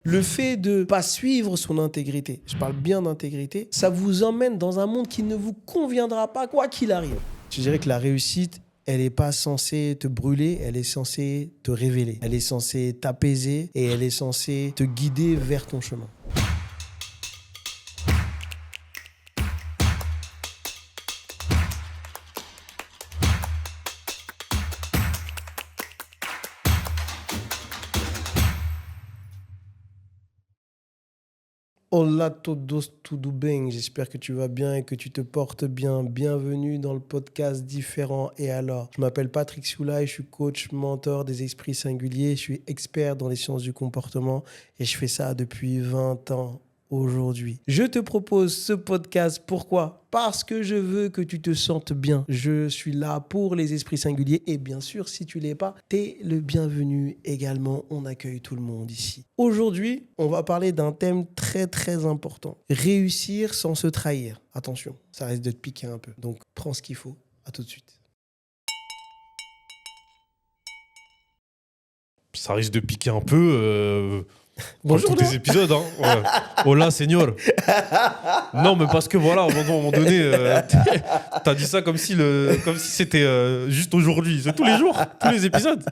Le fait de pas suivre son intégrité, je parle bien d'intégrité, ça vous emmène dans un monde qui ne vous conviendra pas quoi qu'il arrive. Je dirais que la réussite, elle n'est pas censée te brûler, elle est censée te révéler. Elle est censée t'apaiser et elle est censée te guider vers ton chemin. Hola todos, tudo bem? J'espère que tu vas bien et que tu te portes bien. Bienvenue dans le podcast Différent et alors. Je m'appelle Patrick Soulaye, je suis coach, mentor des esprits singuliers, je suis expert dans les sciences du comportement et je fais ça depuis 20 ans aujourd'hui. Je te propose ce podcast, pourquoi ? Parce que je veux que tu te sentes bien. Je suis là pour les esprits singuliers et bien sûr, si tu ne l'es pas, t'es le bienvenu également. On accueille tout le monde ici. Aujourd'hui, on va parler d'un thème très très important. Réussir sans se trahir. Attention, ça risque de te piquer un peu. Donc, prends ce qu'il faut. À tout de suite. Ça risque de piquer un peu. Bonjour. Tous les épisodes, hein. Ouais. Hola, señor. Non, mais parce que voilà, à un moment donné, t'as dit ça comme si c'était juste aujourd'hui. C'est tous les jours, tous les épisodes.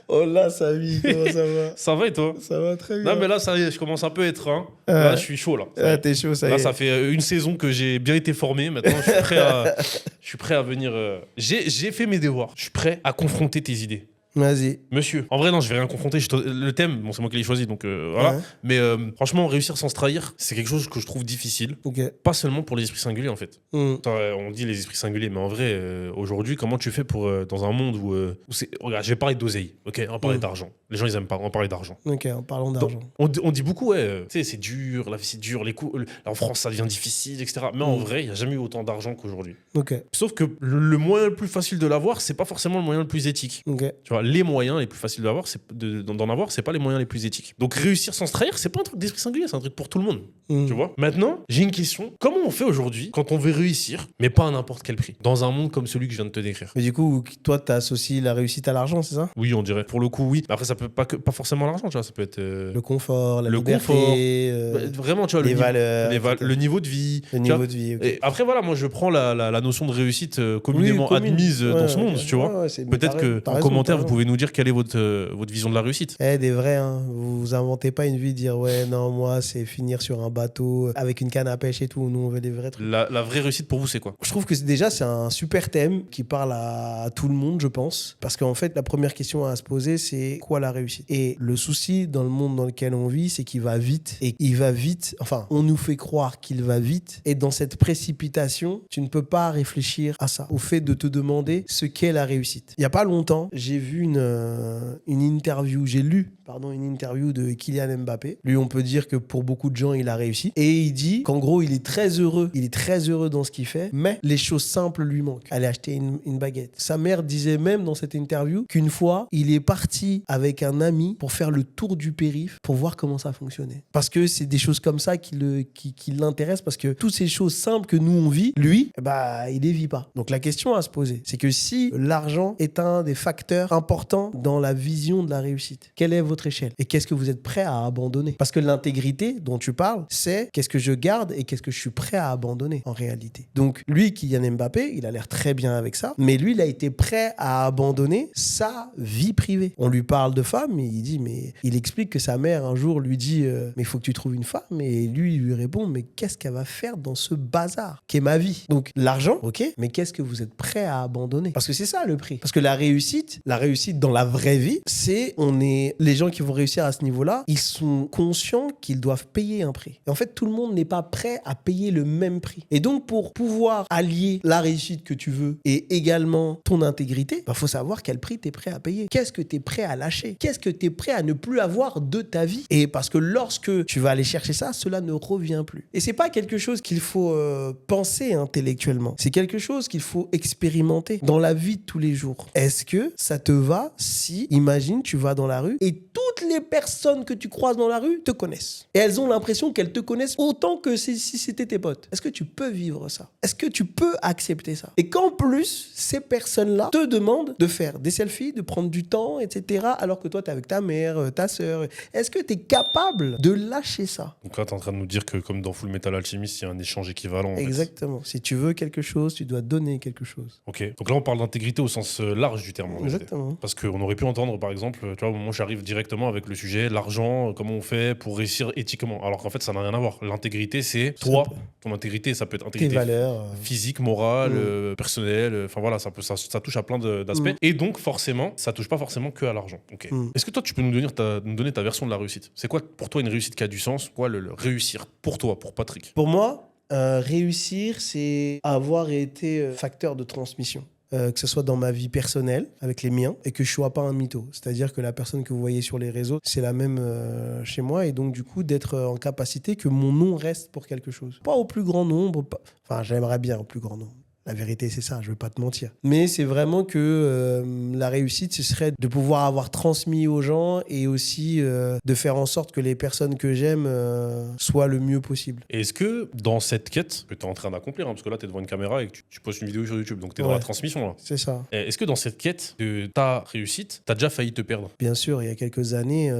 Hola, Samy, comment ça va ? Ça va et toi ? Ça va très bien. Non, mais là, ça y est, je commence un peu à être. Là, je suis chaud, là. T'es chaud, ça y est. Là, ça fait une saison que j'ai bien été formé. Maintenant, je suis prêt à venir. J'ai fait mes devoirs. Je suis prêt à confronter tes idées. Vas-y. Monsieur. En vrai, non, je vais rien confronter. Le thème, bon, c'est moi qui l'ai choisi, donc voilà. Ouais. Mais franchement, réussir sans se trahir, c'est quelque chose que je trouve difficile. Ok. Pas seulement pour les esprits singuliers, en fait. On dit les esprits singuliers, mais en vrai, aujourd'hui, comment tu fais pour, dans un monde où c'est... Regarde, je vais parler d'oseille, ok ? On va parler d'argent. Les gens, ils aiment pas, on va parler d'argent. Ok, en parlant d'argent. On dit beaucoup, ouais, tu sais, c'est dur, la vie c'est dur, en France ça devient difficile, etc. Mais en vrai, il n'y a jamais eu autant d'argent qu'aujourd'hui. Ok. Sauf que le moyen le plus facile de l'avoir, c'est pas forcément le moyen le plus éthique. Ok. Tu vois, les moyens les plus faciles d'en avoir, c'est pas les moyens les plus éthiques. Donc réussir sans se trahir, c'est pas un truc d'esprit singulier, c'est un truc pour tout le monde. Tu vois ? Maintenant, j'ai une question. Comment on fait aujourd'hui quand on veut réussir, mais pas à n'importe quel prix, dans un monde comme celui que je viens de te décrire ? Mais du coup, toi, t'associes la réussite à l'argent, c'est ça ? Oui, on dirait. Pour le coup, oui. Mais après, ça peut pas forcément l'argent, tu vois. Ça peut être Le confort, la le liberté, confort. Vraiment, tu vois, les valeurs, le niveau de vie. le tu niveau vois. de vie. Ok. Et après, voilà, moi, je prends la notion de réussite communément admise dans ce monde, tu vois. Peut-être qu'en commentaire, vous pouvez nous dire quelle est votre vision de la réussite. Des vrais, hein. Vous inventez pas une vie de dire ouais, non, moi, c'est finir sur un bateau avec une canne à pêche et tout. Nous, on veut des vrais trucs. La vraie réussite pour vous, c'est quoi ? Je trouve que déjà, c'est un super thème qui parle à tout le monde, je pense. Parce qu'en fait, la première question à se poser, c'est quoi la réussite ? Et le souci dans le monde dans lequel on vit, c'est qu'il va vite. Et il va vite, enfin, on nous fait croire qu'il va vite. Et dans cette précipitation, tu ne peux pas réfléchir à ça, au fait de te demander ce qu'est la réussite. Il n'y a pas longtemps, j'ai vu une interview, une interview de Kylian Mbappé. Lui, on peut dire que pour beaucoup de gens, il a réussi. Et il dit qu'en gros, il est très heureux dans ce qu'il fait, mais les choses simples lui manquent. Aller acheter une baguette. Sa mère disait même dans cette interview qu'une fois, il est parti avec un ami pour faire le tour du périph' pour voir comment ça fonctionnait. Parce que c'est des choses comme ça qui l'intéressent, parce que toutes ces choses simples que nous, on vit, lui, il les vit pas. Donc la question à se poser, c'est que si l'argent est un des facteurs importants dans la vision de la réussite, quelle est votre échelle ? Et qu'est-ce que vous êtes prêt à abandonner ? Parce que l'intégrité dont tu parles, c'est qu'est-ce que je garde et qu'est-ce que je suis prêt à abandonner en réalité. Donc lui, Kylian Mbappé, il a l'air très bien avec ça, mais lui, il a été prêt à abandonner sa vie privée. On lui parle de femme, et il explique que sa mère un jour lui dit mais il faut que tu trouves une femme, et lui, il lui répond mais qu'est-ce qu'elle va faire dans ce bazar qu'est ma vie ? Donc l'argent, ok, mais qu'est-ce que vous êtes prêt à abandonner ? Parce que c'est ça le prix. Parce que la réussite dans la vraie vie, les gens qui vont réussir à ce niveau-là, ils sont conscients qu'ils doivent payer un prix. Et en fait, tout le monde n'est pas prêt à payer le même prix. Et donc, pour pouvoir allier la réussite que tu veux et également ton intégrité, faut savoir quel prix tu es prêt à payer. Qu'est-ce que tu es prêt à lâcher ? Qu'est-ce que tu es prêt à ne plus avoir de ta vie ? Et parce que lorsque tu vas aller chercher ça, cela ne revient plus. Et c'est pas quelque chose qu'il faut penser intellectuellement. C'est quelque chose qu'il faut expérimenter dans la vie de tous les jours. Est-ce que ça te va si, imagine, tu vas dans la rue et toutes toutes les personnes que tu croises dans la rue te connaissent. Et elles ont l'impression qu'elles te connaissent autant que si c'était tes potes. Est-ce que tu peux vivre ça? Est-ce que tu peux accepter ça? Et qu'en plus, ces personnes-là te demandent de faire des selfies, de prendre du temps, etc. alors que toi, t'es avec ta mère, ta sœur. Est-ce que t'es capable de lâcher ça? Donc là, t'es en train de nous dire que comme dans Full Metal Alchemist, il y a un échange équivalent. Exactement. Si tu veux quelque chose, tu dois donner quelque chose. Ok. Donc là, on parle d'intégrité au sens large du terme. Exactement. Parce qu'on aurait pu entendre, par exemple, tu vois, moi j'arrive directement avec le sujet, l'argent, comment on fait pour réussir éthiquement. Alors qu'en fait, ça n'a rien à voir. L'intégrité, c'est toi. Ton intégrité, ça peut être intégrité tes valeurs, physique, morale, personnelle. Enfin voilà, ça touche à plein d'aspects. Et donc, forcément, ça touche pas forcément que à l'argent. Ok. Est-ce que toi, tu peux nous donner ta version de la réussite? C'est quoi pour toi une réussite qui a du sens? Quoi le réussir pour toi, pour Patrick? Pour moi, réussir, c'est avoir été facteur de transmission. Que ce soit dans ma vie personnelle, avec les miens, et que je ne sois pas un mytho. C'est-à-dire que la personne que vous voyez sur les réseaux, c'est la même chez moi, et donc du coup, d'être en capacité que mon nom reste pour quelque chose. Pas au plus grand nombre, enfin j'aimerais bien au plus grand nombre. La vérité, c'est ça, je ne vais pas te mentir. Mais c'est vraiment que la réussite, ce serait de pouvoir avoir transmis aux gens et aussi de faire en sorte que les personnes que j'aime soient le mieux possible. Et est-ce que dans cette quête que tu es en train d'accomplir, parce que là, tu es devant une caméra et que tu postes une vidéo sur YouTube, donc tu es dans la transmission là. C'est ça. Est-ce que dans cette quête de ta réussite, tu as déjà failli te perdre? Bien sûr, il y a quelques années,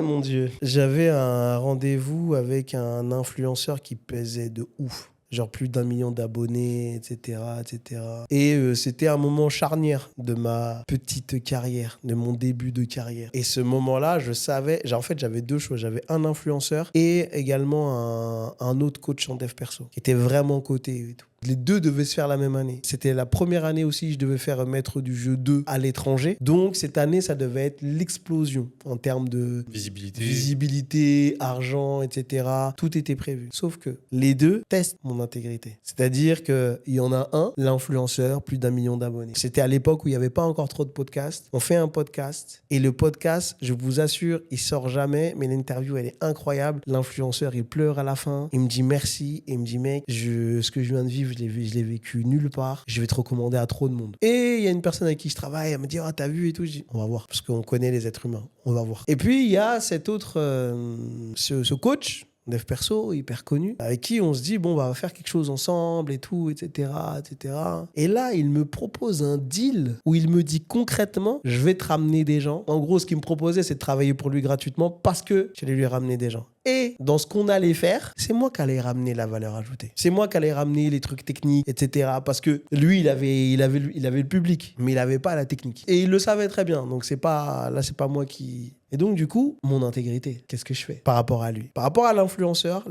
mon Dieu, j'avais un rendez-vous avec un influenceur qui pesait de ouf. Genre plus d'1 million d'abonnés, etc., etc. Et c'était un moment charnière de ma petite carrière, de mon début de carrière. Et ce moment-là, je savais... En fait, j'avais deux choix. J'avais un influenceur et également un autre coach en dev perso qui était vraiment coté et tout. Les deux devaient se faire la même année. C'était la première année aussi, je devais faire maître du jeu 2 à l'étranger. Donc, cette année, ça devait être l'explosion en termes de visibilité, argent, etc. Tout était prévu. Sauf que les deux testent mon intégrité. C'est-à-dire qu'il y en a un, l'influenceur, plus d'1 million d'abonnés. C'était à l'époque où il n'y avait pas encore trop de podcasts. On fait un podcast et le podcast, je vous assure, il sort jamais, mais l'interview, elle est incroyable. L'influenceur, il pleure à la fin. Il me dit merci et il me dit, mec, ce que je viens de vivre, je l'ai vécu nulle part. Je vais te recommander à trop de monde. Et il y a une personne avec qui je travaille, elle me dit, t'as vu et tout. Je dis, on va voir, parce qu'on connaît les êtres humains. On va voir. Et puis, il y a cet autre, ce coach, dev perso, hyper connu, avec qui on se dit, bon, on va faire quelque chose ensemble et tout, etc., etc. Et là, il me propose un deal où il me dit concrètement, je vais te ramener des gens. En gros, ce qu'il me proposait, c'est de travailler pour lui gratuitement parce que j'allais lui ramener des gens. Et dans ce qu'on allait faire, c'est moi qui allais ramener la valeur ajoutée. C'est moi qui allais ramener les trucs techniques, etc. Parce que lui, il avait le public, mais il n'avait pas la technique. Et il le savait très bien. Donc, c'est pas moi qui... Et donc, du coup, mon intégrité, qu'est-ce que je fais par rapport à lui? Par rapport à l'influenceur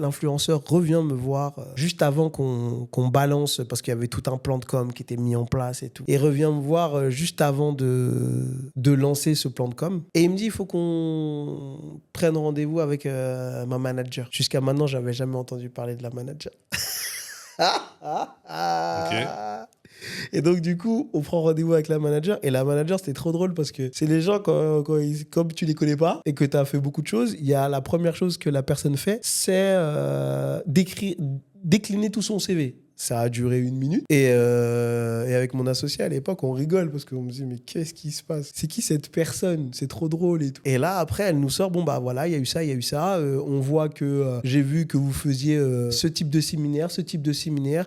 revient me voir juste avant qu'on balance, parce qu'il y avait tout un plan de com qui était mis en place et tout. Et revient me voir juste avant de lancer ce plan de com. Et il me dit, il faut qu'on prenne rendez-vous avec ma manager. Jusqu'à maintenant, j'avais jamais entendu parler de la manager. Ok. Et donc, du coup, on prend rendez-vous avec la manager. Et la manager, c'était trop drôle parce que c'est les gens, comme tu les connais pas et que tu as fait beaucoup de choses, il y a la première chose que la personne fait, c'est décliner tout son CV. Ça a duré 1 minute. Et avec mon associé à l'époque, on rigole parce qu'on me dit, mais qu'est-ce qui se passe? C'est qui cette personne? C'est trop drôle et tout. Et là, après, elle nous sort, bon, bah voilà, il y a eu ça, il y a eu ça. On voit que j'ai vu que vous faisiez ce type de séminaire.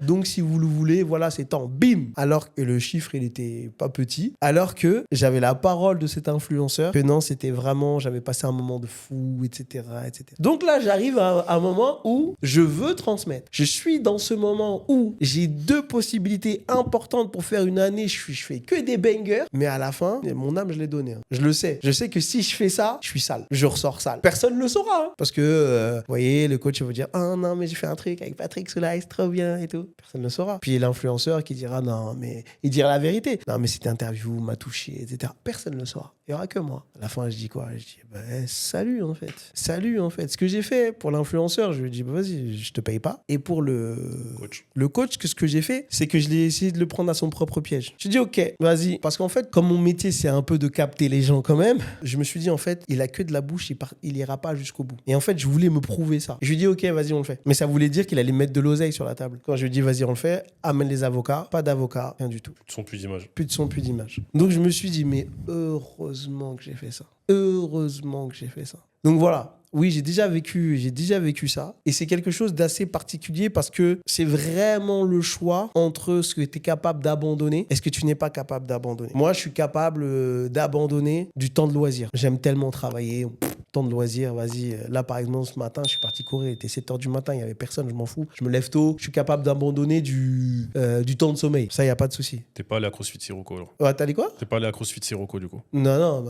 Donc, si vous le voulez, voilà, c'est temps. Bim! Alors que le chiffre, il était pas petit. Alors que j'avais la parole de cet influenceur. Que non, c'était vraiment, j'avais passé un moment de fou, etc., etc. Donc là, j'arrive à un moment où je veux transmettre. Je suis dans ce moment où j'ai 2 possibilités importantes pour faire une année. Je fais que des bangers, mais à la fin, mon âme, je l'ai donnée. Je le sais. Je sais que si je fais ça, je suis sale. Je ressors sale. Personne ne le saura. Hein, parce que, vous voyez, le coach va dire, ah non, mais j'ai fait un truc avec Patrick Soulaï, c'est trop bien et tout. Personne ne le saura. Puis l'influenceur qui dira, non, mais il dira la vérité. Non, mais cette interview m'a touché, etc. Personne ne le saura. Il n'y aura que moi. À la fin, je dis quoi? Je dis, bah, salut, en fait. Salut, en fait. Ce que j'ai fait pour l'influenceur, je lui dis, bah, vas-y, je te paye pas. Et pour le coach, ce que j'ai fait, c'est que je l'ai essayé de le prendre à son propre piège. Je dis ok, vas-y. Parce qu'en fait, comme mon métier, c'est un peu de capter les gens quand même, je me suis dit en fait, il a que de la bouche, il ira pas jusqu'au bout. Et en fait, je voulais me prouver ça. Je lui ai dit ok, vas-y, on le fait. Mais ça voulait dire qu'il allait mettre de l'oseille sur la table. Quand je lui ai dit vas-y, on le fait, amène les avocats, pas d'avocats, rien du tout. Plus de son, plus d'image. Plus de son, plus d'image. Donc je me suis dit, mais heureusement que j'ai fait ça. Heureusement que j'ai fait ça. Donc voilà. Oui, j'ai déjà vécu ça. Et c'est quelque chose d'assez particulier parce que c'est vraiment le choix entre ce que tu es capable d'abandonner et ce que tu n'es pas capable d'abandonner. Moi, je suis capable d'abandonner du temps de loisir. J'aime tellement travailler. Temps de loisir, vas-y. Là, par exemple, ce matin, je suis parti courir. Il était 7h du matin, il n'y avait personne, je m'en fous. Je me lève tôt. Je suis capable d'abandonner du temps de sommeil. Ça, il n'y a pas de souci. T'es pas allé à CrossFit Sirocco, alors? Ouais, t'as dit quoi? T'es pas allé à CrossFit Sirocco, du coup? Non.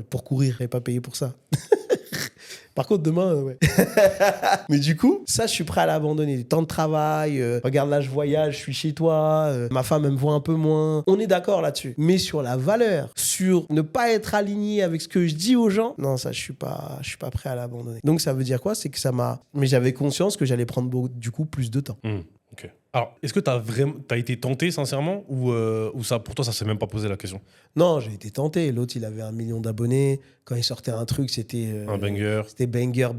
Pour courir, je n'avais pas payé pour ça. Par contre, demain, ouais. Mais du coup, ça, je suis prêt à l'abandonner. Du temps de travail, regarde là, je voyage, je suis chez toi, ma femme, elle me voit un peu moins. On est d'accord là-dessus. Mais sur la valeur, sur ne pas être aligné avec ce que je dis aux gens, non, ça, je suis pas prêt à l'abandonner. Donc, ça veut dire quoi? C'est que ça m'a... Mais j'avais conscience que j'allais prendre, du coup, plus de temps. Ok. Alors, est-ce que t'as été tenté, sincèrement, ou ça, pour toi, ça s'est même pas posé la question? Non, j'ai été tenté. L'autre, il avait 1 million d'abonnés. Quand il sortait un truc, c'était... Un banger. C'était banger.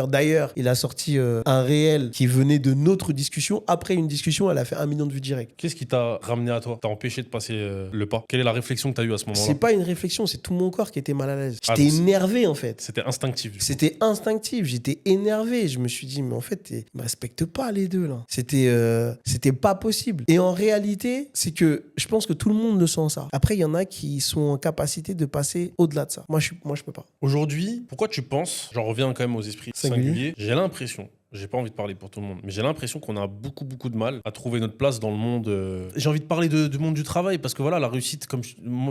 D'ailleurs, il a sorti un réel qui venait de notre discussion. Après une discussion, elle a fait 1 million de vues direct. Qu'est-ce qui t'a ramené à toi? T'as empêché de passer le pas? Quelle est la réflexion que t'as eue à ce moment-là? C'est pas une réflexion, c'est tout mon corps qui était mal à l'aise. Ah, J'étais donc énervé, en fait. C'était instinctif. C'était instinctif. J'étais énervé. Je me suis dit, mais en fait, ils me respectent pas, les deux, là. C'était pas possible. Et en réalité, c'est que je pense que tout le monde le sent ça. Après, il y en a qui sont en capacité de passer au-delà de ça. Moi, je peux pas. Aujourd'hui, pourquoi tu penses, j'en reviens quand même aux esprits singuliers, j'ai l'impression, j'ai pas envie de parler pour tout le monde, mais j'ai l'impression qu'on a beaucoup de mal à trouver notre place dans le monde. J'ai envie de parler du monde du travail parce que voilà, la réussite,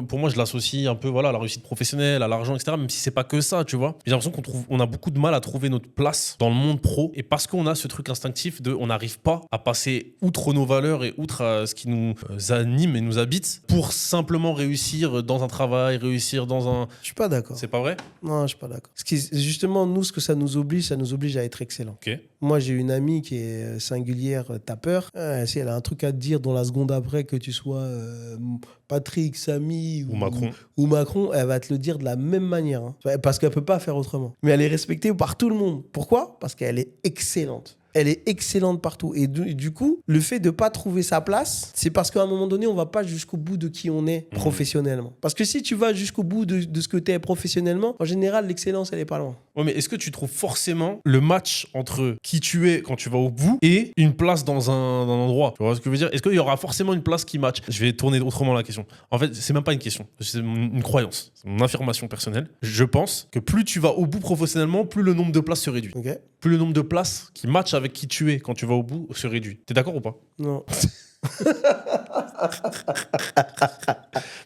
pour moi, je l'associe un peu voilà, à la réussite professionnelle, à l'argent, etc. Même si c'est pas que ça, tu vois. J'ai l'impression qu'on a beaucoup de mal à trouver notre place dans le monde pro et parce qu'on a ce truc instinctif on n'arrive pas à passer outre nos valeurs et outre ce qui nous anime et nous habite pour simplement réussir dans un travail, réussir dans un... Je suis pas d'accord. C'est pas vrai? Non, je suis pas d'accord. Justement, nous, ce que ça nous oblige à être excellent. Ok. Moi, j'ai une amie qui est singulière tapeur. Si elle a un truc à te dire dans la seconde après, que tu sois Patrick, Samy ou Macron, elle va te le dire de la même manière. Hein. Parce qu'elle peut pas faire autrement. Mais elle est respectée par tout le monde. Pourquoi? Parce qu'elle est excellente. Elle est excellente partout. Et du coup, le fait de ne pas trouver sa place, c'est parce qu'à un moment donné, on ne va pas jusqu'au bout de qui on est professionnellement. Parce que si tu vas jusqu'au bout de ce que tu es professionnellement, en général, l'excellence, elle n'est pas loin. Ouais, mais est-ce que tu trouves forcément le match entre qui tu es quand tu vas au bout et une place dans un endroit? Tu vois ce que je veux dire? Est-ce qu'il y aura forcément une place qui match? Je vais tourner autrement la question. En fait, c'est même pas une question. C'est une croyance. C'est mon affirmation personnelle. Je pense que plus tu vas au bout professionnellement, plus le nombre de places se réduit. Okay. Plus le nombre de places qui matchent avec qui tu es quand tu vas au bout se réduit. T'es d'accord ou pas? Non.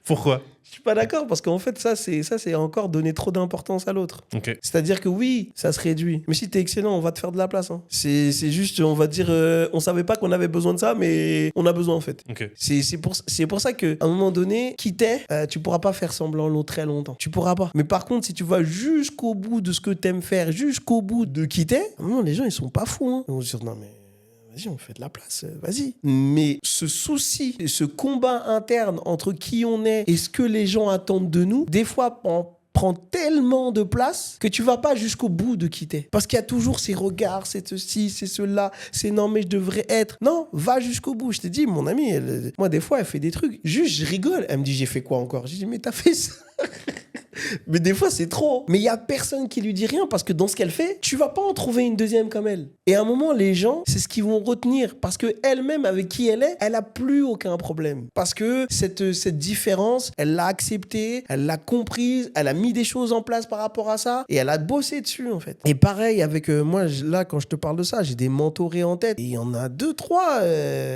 Pourquoi? Je suis pas d'accord parce qu'en fait, ça, c'est encore donner trop d'importance à l'autre. Okay. C'est-à-dire que oui, ça se réduit. Mais si t'es excellent, on va te faire de la place. Hein. C'est juste, on va dire, on savait pas qu'on avait besoin de ça, mais on a besoin en fait. Okay. C'est pour ça qu'à un moment donné, qui t'es, tu pourras pas faire semblant très longtemps. Tu pourras pas. Mais par contre, si tu vas jusqu'au bout de ce que t'aimes faire, jusqu'au bout de qui t'es, non, les gens, ils sont pas fous. Hein. Ils vont se dire, non mais... Vas-y, on fait de la place, vas-y. Mais ce souci, ce combat interne entre qui on est et ce que les gens attendent de nous, des fois, prend tellement de place que tu vas pas jusqu'au bout de qui t'es. Parce qu'il y a toujours ces regards, c'est ceci, c'est cela, c'est non mais je devrais être. Non, va jusqu'au bout. Je t'ai dit, mon amie, moi des fois, elle fait des trucs, juste je rigole. Elle me dit, j'ai fait quoi encore? J'ai dit, mais t'as fait ça. Mais des fois, c'est trop. Mais il n'y a personne qui lui dit rien parce que dans ce qu'elle fait, tu vas pas en trouver une deuxième comme elle. Et à un moment, les gens, c'est ce qu'ils vont retenir parce qu'elle-même, avec qui elle est, elle n'a plus aucun problème. Parce que cette différence, elle l'a acceptée, elle l'a comprise, elle a mis des choses en place par rapport à ça et elle a bossé dessus, en fait. Et pareil, avec moi, là, quand je te parle de ça, j'ai des mentorés en tête. Et il y en a 2, 3.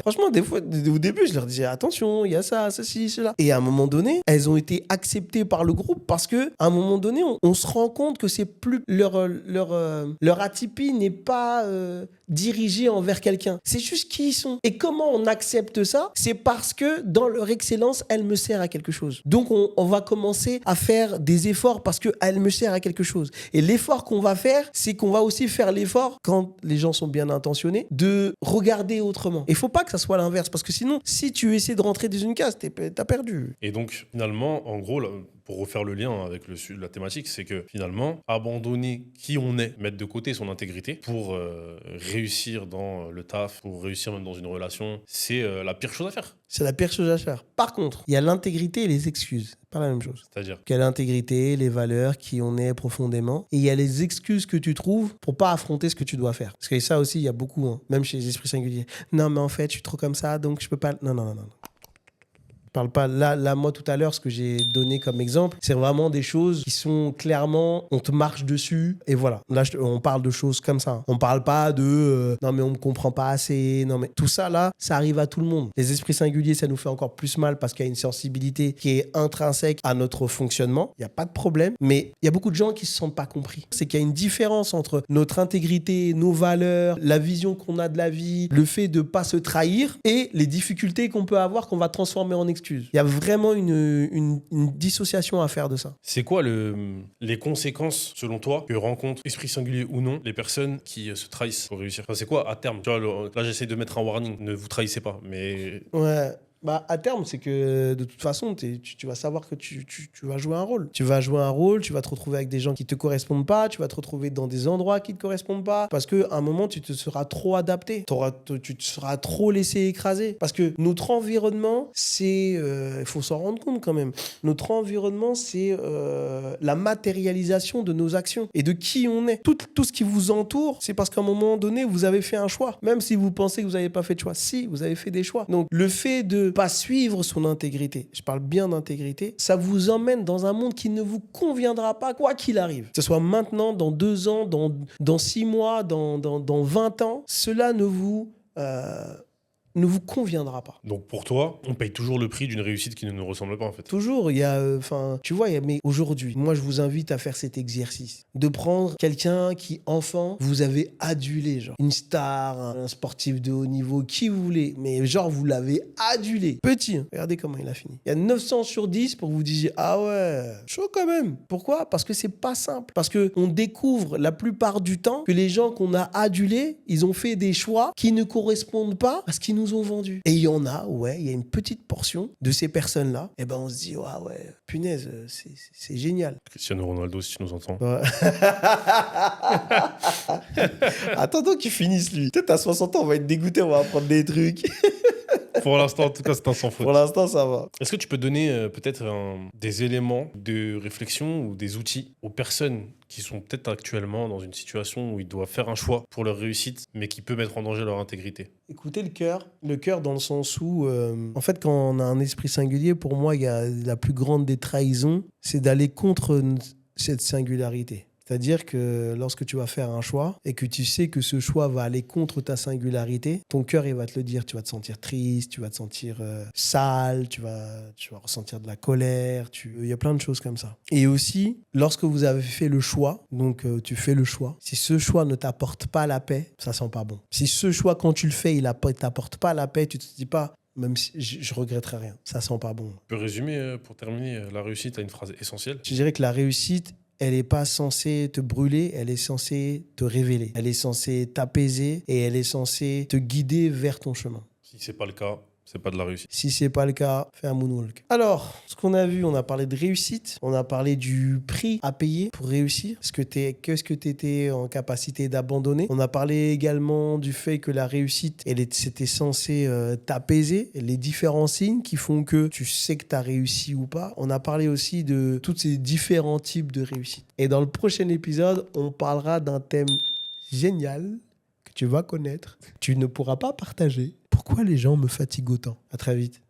Franchement, des fois, au début, je leur disais, attention, il y a ça, ceci, cela. Et à un moment donné, elles ont été acceptées par le groupe parce que qu'à un moment donné, on se rend compte que c'est plus leur atypie n'est pas dirigée envers quelqu'un. C'est juste qui ils sont. Et comment on accepte ça? C'est parce que dans leur excellence, elle me sert à quelque chose. Donc, on va commencer à faire des efforts parce qu'elle me sert à quelque chose. Et l'effort qu'on va faire, c'est qu'on va aussi faire l'effort, quand les gens sont bien intentionnés, de regarder autrement. Il ne faut pas que ça soit l'inverse, parce que sinon, si tu essaies de rentrer dans une case, t'as perdu. Et donc, finalement, en gros, là, pour refaire le lien avec la thématique, c'est que finalement, abandonner qui on est, mettre de côté son intégrité pour réussir dans le taf, pour réussir même dans une relation, c'est la pire chose à faire. C'est la pire chose à faire. Par contre, il y a l'intégrité et les excuses. Pas la même chose. C'est-à-dire? Il y a l'intégrité, les valeurs, qui on est profondément. Et il y a les excuses que tu trouves pour pas affronter ce que tu dois faire. Parce que ça aussi, il y a beaucoup, hein, même chez les esprits singuliers. Non, mais en fait, je suis trop comme ça, donc je peux pas... Non. Parle pas là, moi tout à l'heure, ce que j'ai donné comme exemple, c'est vraiment des choses qui sont clairement, on te marche dessus et voilà. Là, on parle de choses comme ça. On parle pas de non mais on me comprend pas assez. Non mais tout ça là, ça arrive à tout le monde. Les esprits singuliers, ça nous fait encore plus mal parce qu'il y a une sensibilité qui est intrinsèque à notre fonctionnement. Il y a pas de problème, mais il y a beaucoup de gens qui se sentent pas compris. C'est qu'il y a une différence entre notre intégrité, nos valeurs, la vision qu'on a de la vie, le fait de pas se trahir et les difficultés qu'on peut avoir qu'on va transformer en excuse. Il y a vraiment une dissociation à faire de ça. C'est quoi les conséquences, selon toi, que rencontrent, esprit singulier ou non, les personnes qui se trahissent pour réussir? Enfin, c'est quoi à terme? Tu vois, là, j'essaie de mettre un warning. Ne vous trahissez pas, mais... Ouais. Bah, à terme, c'est que de toute façon, tu vas savoir que tu vas jouer un rôle. Tu vas jouer un rôle, tu vas te retrouver avec des gens qui ne te correspondent pas, tu vas te retrouver dans des endroits qui ne te correspondent pas, parce qu'à un moment, tu te seras trop adapté, tu te seras trop laissé écraser. Parce que notre environnement, c'est... Il faut s'en rendre compte quand même. Notre environnement, c'est la matérialisation de nos actions et de qui on est. Tout ce qui vous entoure, c'est parce qu'à un moment donné, vous avez fait un choix. Même si vous pensez que vous n'avez pas fait de choix. Si, vous avez fait des choix. Donc, le fait de pas suivre son intégrité, je parle bien d'intégrité, ça vous emmène dans un monde qui ne vous conviendra pas quoi qu'il arrive. Que ce soit maintenant, dans 2 ans, dans 6 mois, dans 20 ans, cela ne vous conviendra pas. Donc pour toi, on paye toujours le prix d'une réussite qui ne nous ressemble pas en fait. Toujours, il y a, tu vois, mais aujourd'hui, moi je vous invite à faire cet exercice, de prendre quelqu'un qui, enfant, vous avez adulé, genre une star, un sportif de haut niveau, qui vous voulez, mais genre vous l'avez adulé. Petit, regardez comment il a fini. Il y a 900 sur 10 pour que vous disiez, ah ouais, chaud quand même. Pourquoi? Parce que c'est pas simple. Parce qu'on découvre la plupart du temps que les gens qu'on a adulés, ils ont fait des choix qui ne correspondent pas à ce qu'ils nous ont vendu. Et il y en a, ouais, il y a une petite portion de ces personnes-là, et ben on se dit, ouais, punaise, c'est génial. Cristiano Ronaldo, si tu nous entends. Ouais. Attends qu'il finisse lui. Peut-être à 60 ans, on va être dégoûté, on va apprendre des trucs. Pour l'instant, en tout cas, c'est un sans faute. Pour l'instant, ça va. Est-ce que tu peux donner peut-être des éléments de réflexion ou des outils aux personnes qui sont peut-être actuellement dans une situation où ils doivent faire un choix pour leur réussite, mais qui peut mettre en danger leur intégrité? Écoutez le cœur dans le sens où, en fait, quand on a un esprit singulier, pour moi, il y a la plus grande des trahisons, c'est d'aller contre cette singularité. C'est-à-dire que lorsque tu vas faire un choix et que tu sais que ce choix va aller contre ta singularité, ton cœur, il va te le dire. Tu vas te sentir triste, tu vas te sentir sale, tu vas ressentir de la colère. Il y a plein de choses comme ça. Et aussi, lorsque vous avez fait le choix, donc tu fais le choix, si ce choix ne t'apporte pas la paix, ça sent pas bon. Si ce choix, quand tu le fais, il t'apporte pas la paix, tu te dis pas, même si je regretterai rien, ça sent pas bon. Tu peux résumer, pour terminer, la réussite à une phrase essentielle? Je dirais que la réussite, elle n'est pas censée te brûler, elle est censée te révéler. Elle est censée t'apaiser et elle est censée te guider vers ton chemin. Si ce n'est pas le cas, c'est pas de la réussite. Si c'est pas le cas, fais un moonwalk. Alors, ce qu'on a vu, on a parlé de réussite, on a parlé du prix à payer pour réussir. Qu'est-ce que tu étais en capacité d'abandonner? On a parlé également du fait que la réussite, c'était censé t'apaiser, les différents signes qui font que tu sais que tu as réussi ou pas. On a parlé aussi de tous ces différents types de réussite. Et dans le prochain épisode, on parlera d'un thème génial que tu vas connaître. Tu ne pourras pas partager. Pourquoi les gens me fatiguent autant? À très vite.